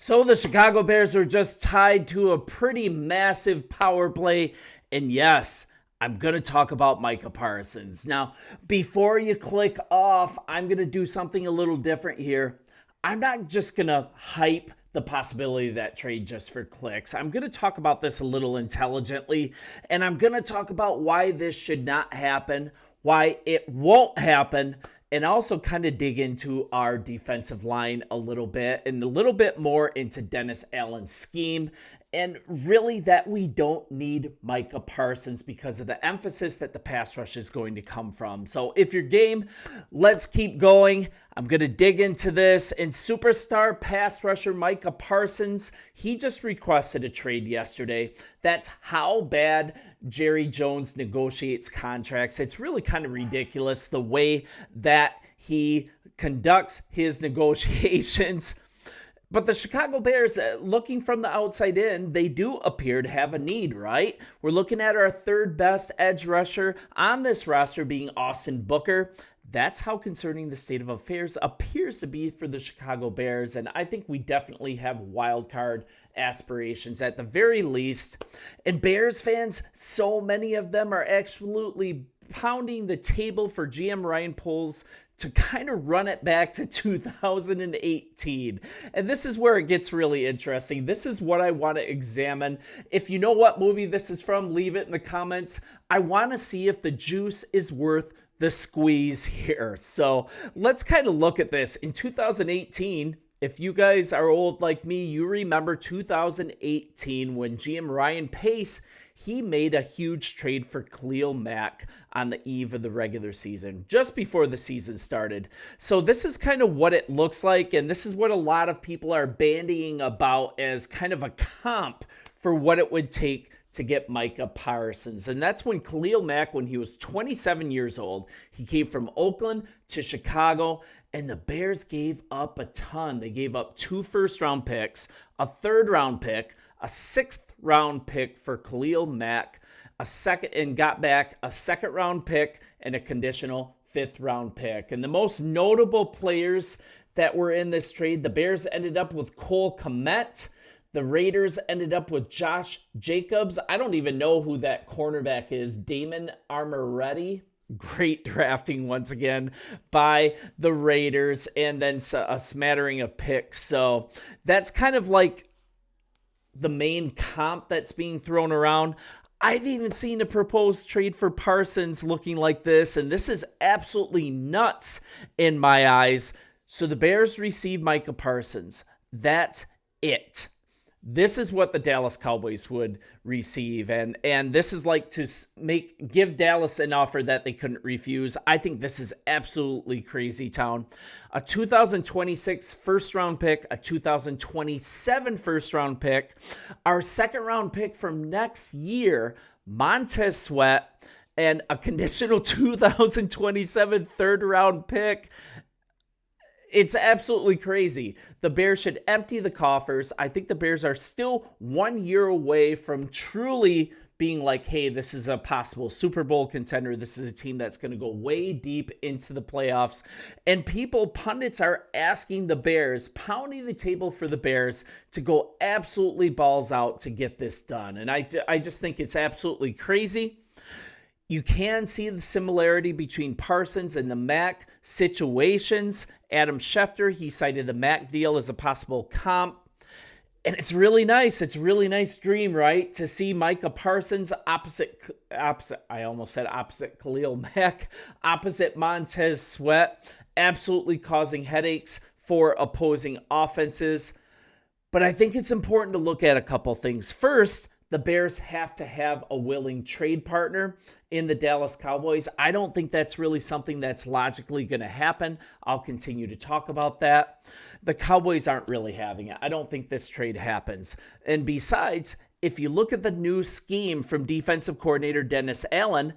So the Chicago Bears are just tied to a pretty massive power play. And yes, I'm going to talk about Micah Parsons. Now, before you click off, I'm going to do something a little different here. I'm not just going to hype the possibility of that trade just for clicks. I'm going to talk about this a little intelligently, and I'm going to talk about why this should not happen, why it won't happen, and also kind of dig into our defensive line a little bit and a little bit more into Dennis Allen's scheme. And really that we don't need Micah Parsons because of the emphasis that the pass rush is going to come from. So if you're game, let's keep going. I'm going to dig into this. And superstar pass rusher Micah Parsons, he just requested a trade yesterday. That's how bad Jerry Jones negotiates contracts. It's really kind of ridiculous the way that he conducts his negotiations. But the Chicago Bears, looking from the outside in, they do appear to have a need, right? We're looking at our third best edge rusher on this roster being Austin Booker. That's how concerning the state of affairs appears to be for the Chicago Bears. And I think we definitely have wild card aspirations at the very least. And Bears fans, so many of them are absolutely pounding the table for GM Ryan Poles to kind of run it back to 2018. And this is where it gets really interesting. This is what I want to examine. If you know what movie this is from, leave it in the comments. I want to see if the juice is worth the squeeze here. So let's kind of look at this. In 2018, if you guys are old like me, you remember 2018 when GM Ryan Pace, he made a huge trade for Khalil Mack on the eve of the regular season, just before the season started. So this is kind of what it looks like, and this is what a lot of people are bandying about as kind of a comp for what it would take to get Micah Parsons. And that's when Khalil Mack, when he was 27 years old, he came from Oakland to Chicago, and the Bears gave up a ton. They gave up 2 first-round picks, a third-round pick, a 6th-round pick for Khalil Mack, and got back a 2nd-round pick and a conditional 5th-round pick. And the most notable players that were in this trade, the Bears ended up with Cole Kmet. The Raiders ended up with Josh Jacobs. I don't even know who that cornerback is. Damon Armoretti. Great drafting once again by the Raiders. And then a smattering of picks. So that's kind of like the main comp that's being thrown around. I've even seen a proposed trade for Parsons looking like this. And this is absolutely nuts in my eyes. So the Bears receive Micah Parsons. That's it. This is what the Dallas Cowboys would receive, and this is like to give Dallas an offer that they couldn't refuse. I think this is absolutely crazy town. A 2026 first-round pick, a 2027 first-round pick, our 2nd-round pick from next year, Montez Sweat, and a conditional 2027 third-round pick. It's absolutely crazy. The Bears should empty the coffers. I think the Bears are still 1 year away from truly being like, hey, this is a possible Super Bowl contender. This is a team that's going to go way deep into the playoffs. And pundits are asking the Bears, pounding the table for the Bears to go absolutely balls out to get this done. And I just think it's absolutely crazy. You can see the similarity between Parsons and the Mack situations. Adam Schefter, he cited the Mack deal as a possible comp. And it's really nice. It's a really nice dream, right? To see Micah Parsons opposite Khalil Mack, opposite Montez Sweat, absolutely causing headaches for opposing offenses. But I think it's important to look at a couple things. First, the Bears have to have a willing trade partner in the Dallas Cowboys. I don't think that's really something that's logically going to happen. I'll continue to talk about that. The Cowboys aren't really having it. I don't think this trade happens. And besides, if you look at the new scheme from defensive coordinator Dennis Allen,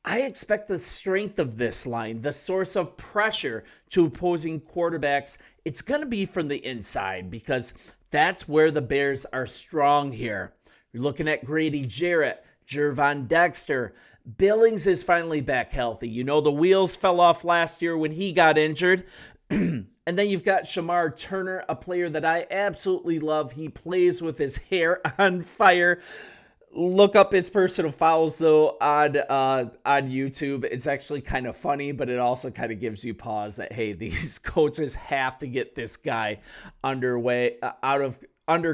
I expect the strength of this line, the source of pressure to opposing quarterbacks, it's going to be from the inside because that's where the Bears are strong here. You're looking at Grady Jarrett, Gervon Dexter. Billings is finally back healthy. You know, the wheels fell off last year when he got injured. And then you've got Shamar Turner, a player that I absolutely love. He plays with his hair on fire. Look up his personal fouls, though, on YouTube. It's actually kind of funny, but it also kind of gives you pause that, hey, these coaches have to get this guy under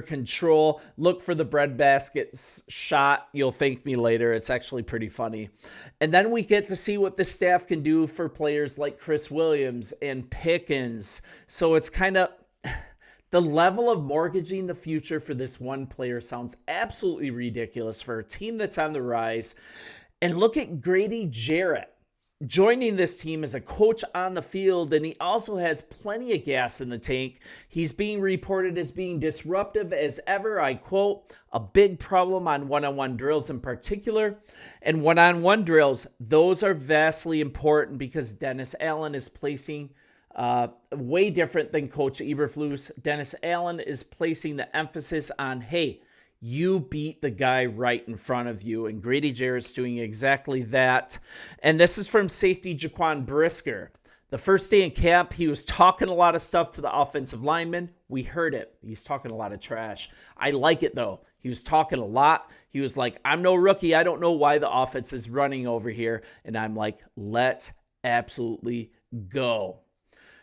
control. Look for the breadbasket shot. You'll thank me later. It's actually pretty funny. And then we get to see what the staff can do for players like Chris Williams and Pickens. So it's kind of... The level of mortgaging the future for this one player sounds absolutely ridiculous for a team that's on the rise. And look at Grady Jarrett joining this team as a coach on the field, and he also has plenty of gas in the tank. He's being reported as being disruptive as ever. I quote, a big problem on one-on-one drills in particular. And one-on-one drills, those are vastly important because Dennis Allen is placing way different than Coach Eberflus. Dennis Allen is placing the emphasis on, hey, you beat the guy right in front of you. And Grady Jarrett's doing exactly that. And this is from safety Jaquan Brisker. The first day in camp, he was talking a lot of stuff to the offensive linemen. We heard it. He's talking a lot of trash. I like it, though. He was talking a lot. He was like, I'm no rookie. I don't know why the offense is running over here. And I'm like, let's absolutely go.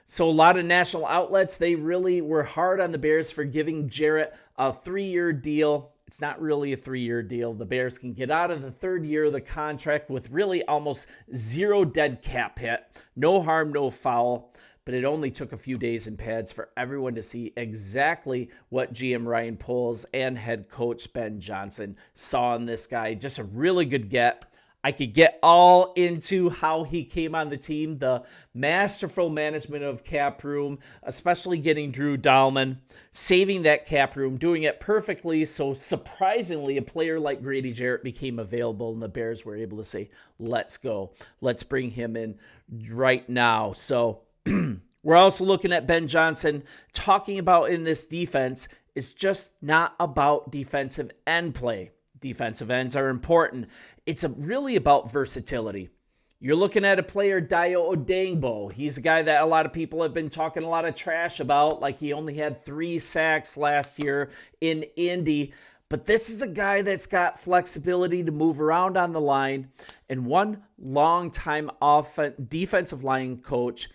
So a lot of national outlets, they really were hard on the Bears for giving Jarrett a 3-year deal. It's not really a 3-year deal. The Bears can get out of the third year of the contract with really almost zero dead cap hit. No harm, no foul. But it only took a few days in pads for everyone to see exactly what GM Ryan Poles and head coach Ben Johnson saw in this guy. Just a really good get. I could get all into how he came on the team, the masterful management of cap room, especially getting Drew Dahlman, saving that cap room, doing it perfectly. So surprisingly, a player like Grady Jarrett became available, and the Bears were able to say, let's go. Let's bring him in right now. So we're also looking at Ben Johnson talking about in this defense is just not about defensive end play. Defensive ends are important. It's really about versatility. You're looking at a player, Dayo Odeyingbo. He's a guy that a lot of people have been talking a lot of trash about, like he only had 3 sacks last year in Indy. But this is a guy that's got flexibility to move around on the line. And one longtime defensive line coach,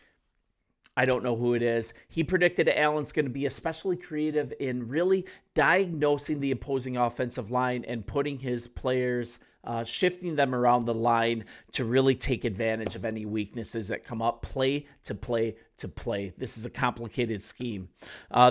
I don't know who it is, he predicted Allen's going to be especially creative in really diagnosing the opposing offensive line and putting his players, shifting them around the line to really take advantage of any weaknesses that come up, play to play to play. This is a complicated scheme.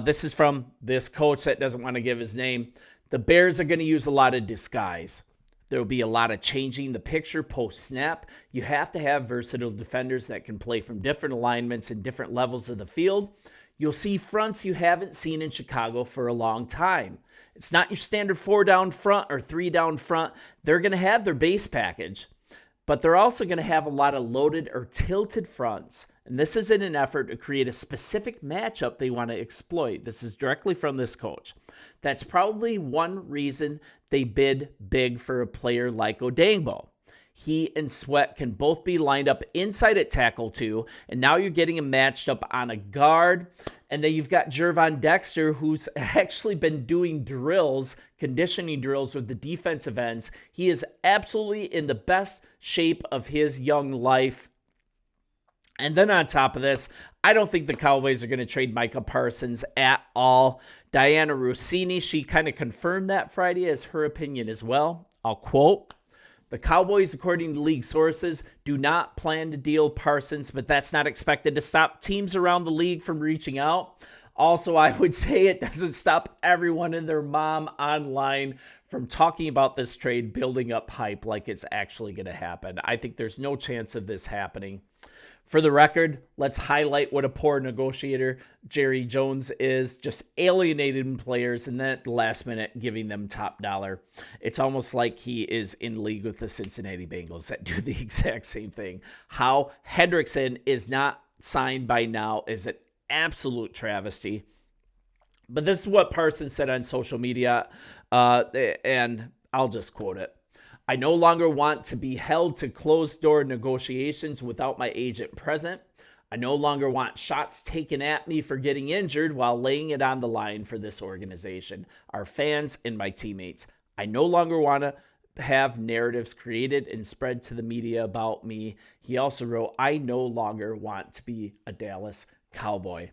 This is from this coach that doesn't want to give his name. The Bears are going to use a lot of disguise. There will be a lot of changing the picture post-snap. You have to have versatile defenders that can play from different alignments and different levels of the field. You'll see fronts you haven't seen in Chicago for a long time. It's not your standard 4-down front or 3-down front. They're going to have their base package, but they're also going to have a lot of loaded or tilted fronts. And this is in an effort to create a specific matchup they want to exploit. This is directly from this coach. That's probably one reason they bid big for a player like Odeyingbo. He and Sweat can both be lined up inside at tackle too, and now you're getting him matched up on a guard. And then you've got Jervon Dexter, who's actually been doing drills, conditioning drills with the defensive ends. He is absolutely in the best shape of his young life. And then on top of this, I don't think the Cowboys are going to trade Micah Parsons at all. Diana Rossini, she kind of confirmed that Friday as her opinion as well. I'll quote, the Cowboys, according to league sources, do not plan to deal Parsons, but that's not expected to stop teams around the league from reaching out. Also, I would say it doesn't stop everyone and their mom online from talking about this trade, building up hype like it's actually going to happen. I think there's no chance of this happening. For the record, let's highlight what a poor negotiator Jerry Jones is, just alienating players and then at the last minute giving them top dollar. It's almost like he is in league with the Cincinnati Bengals that do the exact same thing. How Hendrickson is not signed by now is an absolute travesty. But this is what Parsons said on social media, and I'll just quote it. I no longer want to be held to closed-door negotiations without my agent present. I no longer want shots taken at me for getting injured while laying it on the line for this organization, our fans, and my teammates. I no longer want to have narratives created and spread to the media about me. He also wrote, I no longer want to be a Dallas Cowboy.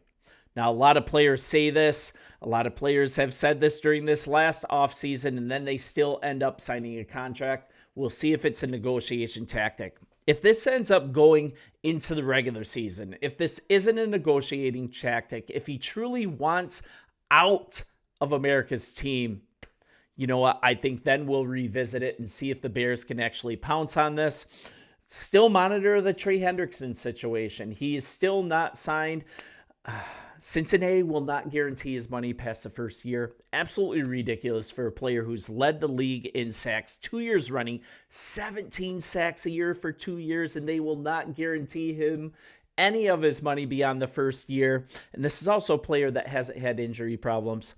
Now, a lot of players say this. A lot of players have said this during this last offseason, and then they still end up signing a contract. We'll see if it's a negotiation tactic. If this ends up going into the regular season, if this isn't a negotiating tactic, if he truly wants out of America's team, you know what? I think then we'll revisit it and see if the Bears can actually pounce on this. Still monitor the Trey Hendrickson situation. He is still not signed. Cincinnati will not guarantee his money past the first year. Absolutely ridiculous for a player who's led the league in sacks 2 years running, 17 sacks a year for 2 years, and they will not guarantee him any of his money beyond the first year. And this is also a player that hasn't had injury problems.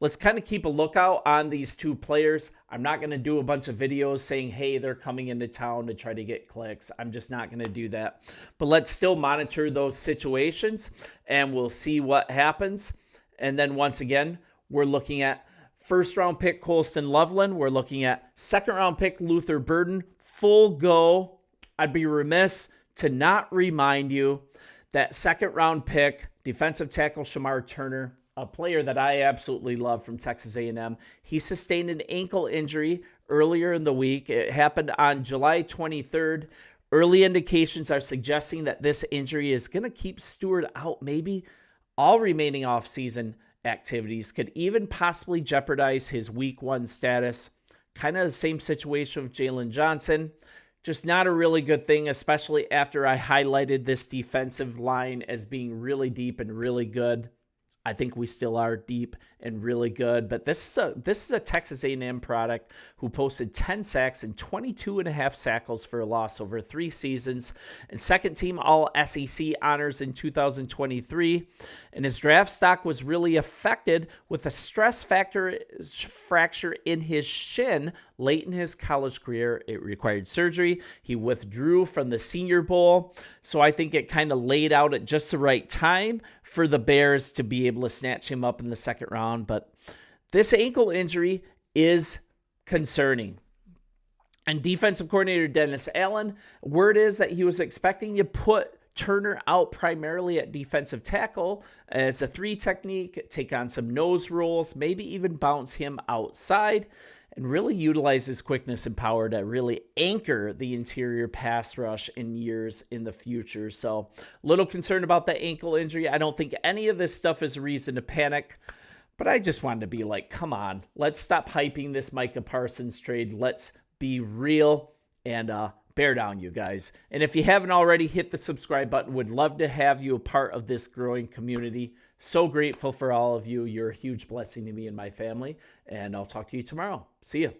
Let's kind of keep a lookout on these two players. I'm not going to do a bunch of videos saying, hey, they're coming into town to try to get clicks. I'm just not going to do that. But let's still monitor those situations, and we'll see what happens. And then once again, we're looking at first-round pick Colston Loveland. We're looking at second-round pick Luther Burden. Full go. I'd be remiss to not remind you that second-round pick defensive tackle Shamar Turner, a player that I absolutely love from Texas A&M. He sustained an ankle injury earlier in the week. It happened on July 23rd. Early indications are suggesting that this injury is going to keep Stewart out maybe all remaining offseason activities, could even possibly jeopardize his week 1 status. Kind of the same situation with Jalen Johnson. Just not a really good thing, especially after I highlighted this defensive line as being really deep and really good. I think we still are deep and really good, but this is a Texas A&M product who posted 10 sacks and 22 and a half sackles for a loss over 3 seasons, and second team all SEC honors in 2023. And his draft stock was really affected with a stress fracture in his shin late in his college career. It required surgery. He withdrew from the Senior Bowl. So I think it kind of laid out at just the right time for the Bears to be able to snatch him up in the second round. But this ankle injury is concerning. And defensive coordinator Dennis Allen, word is that he was expecting to put Turner out primarily at defensive tackle as a 3 technique, take on some nose rolls, maybe even bounce him outside, and really utilize his quickness and power to really anchor the interior pass rush in years in the future. So a little concerned about the ankle injury. I don't think any of this stuff is a reason to panic, but I just wanted to be like, come on, let's stop hyping this Micah Parsons trade. Let's be real and bear down, you guys. And if you haven't already, hit the subscribe button. Would love to have you a part of this growing community. So grateful for all of you. You're a huge blessing to me and my family. And I'll talk to you tomorrow. See ya.